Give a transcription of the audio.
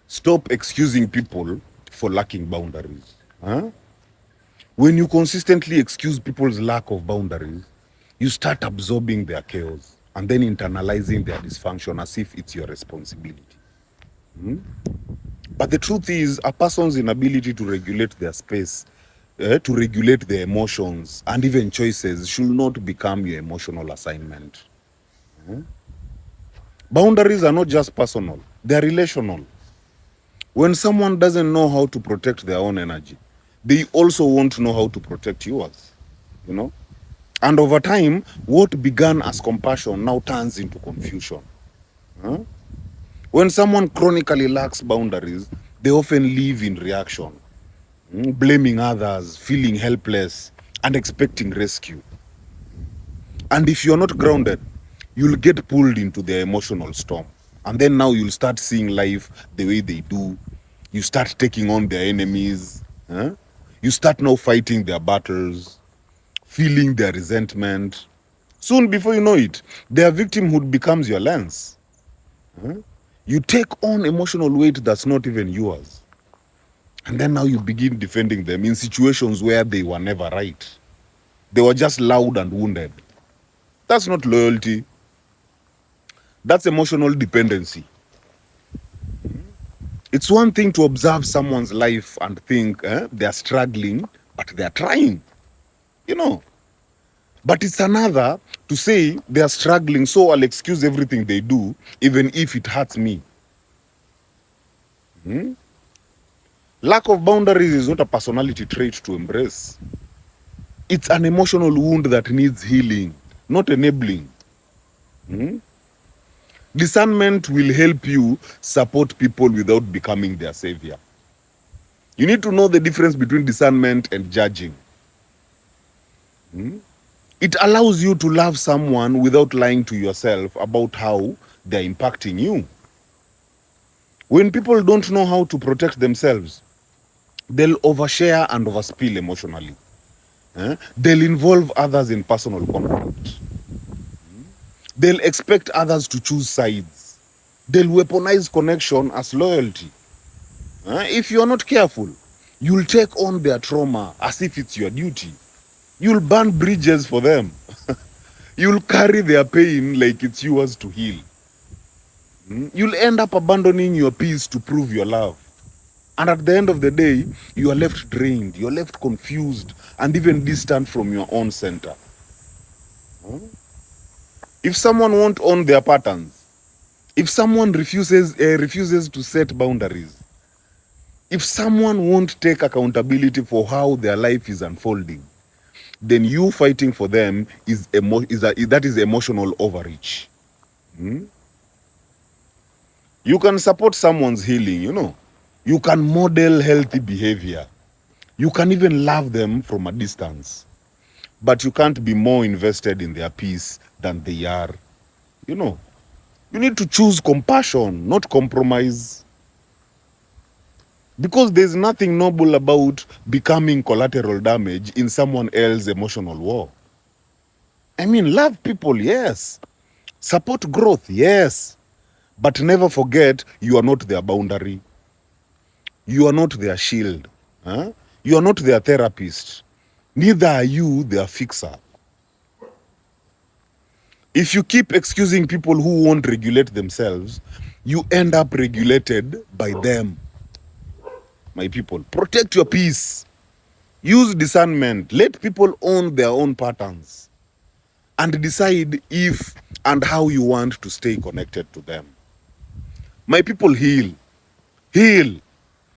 Stop excusing people for lacking boundaries. Huh? When you consistently excuse people's lack of boundaries, you start absorbing their chaos and then internalizing their dysfunction as if it's your responsibility. But the truth is, a person's inability to regulate their space, to regulate their emotions and even choices should not become your emotional assignment. Boundaries are not just personal, they're relational. When someone doesn't know how to protect their own energy, they also won't know how to protect yours, you know? And over time, what began as compassion now turns into confusion. Huh? When someone chronically lacks boundaries, they often live in reaction, blaming others, feeling helpless, and expecting rescue. And if you're not grounded, you'll get pulled into their emotional storm. And then now you'll start seeing life the way they do. You start taking on their enemies. Huh? You start now fighting their battles, feeling their resentment. Soon, before you know it, their victimhood becomes your lens. Huh? You take on emotional weight that's not even yours. And then now you begin defending them in situations where they were never right. They were just loud and wounded. That's not loyalty. That's emotional dependency. It's one thing to observe someone's life and think they're struggling, but they're trying, you know. But it's another to say they're struggling, so I'll excuse everything they do, even if it hurts me. Lack of boundaries is not a personality trait to embrace. It's an emotional wound that needs healing, not enabling. Discernment will help you support people without becoming their savior. You need to know the difference between discernment and judging. It allows you to love someone without lying to yourself about how they're impacting you. When people don't know how to protect themselves, they'll overshare and overspill emotionally. They'll involve others in personal conflict. They'll expect others to choose sides. They'll weaponize connection as loyalty. If you're not careful, you'll take on their trauma as if it's your duty. You'll burn bridges for them. You'll carry their pain like it's yours to heal. You'll end up abandoning your peace to prove your love. And at the end of the day, you are left drained, you're left confused, and even distant from your own center. If someone won't own their patterns, if someone refuses to set boundaries, if someone won't take accountability for how their life is unfolding, then you fighting for them that is emotional overreach. You can support someone's healing, you know. You can model healthy behavior. You can even love them from a distance. But you can't be more invested in their peace than they are. You know, you need to choose compassion, not compromise. Because there's nothing noble about becoming collateral damage in someone else's emotional war. I mean, love people, yes. Support growth, yes. But never forget you are not their boundary. You are not their shield. You are not their therapist. Neither are you their fixer. If you keep excusing people who won't regulate themselves, you end up regulated by them. My people, protect your peace. Use discernment. Let people own their own patterns and decide if and how you want to stay connected to them. My people, heal. Heal.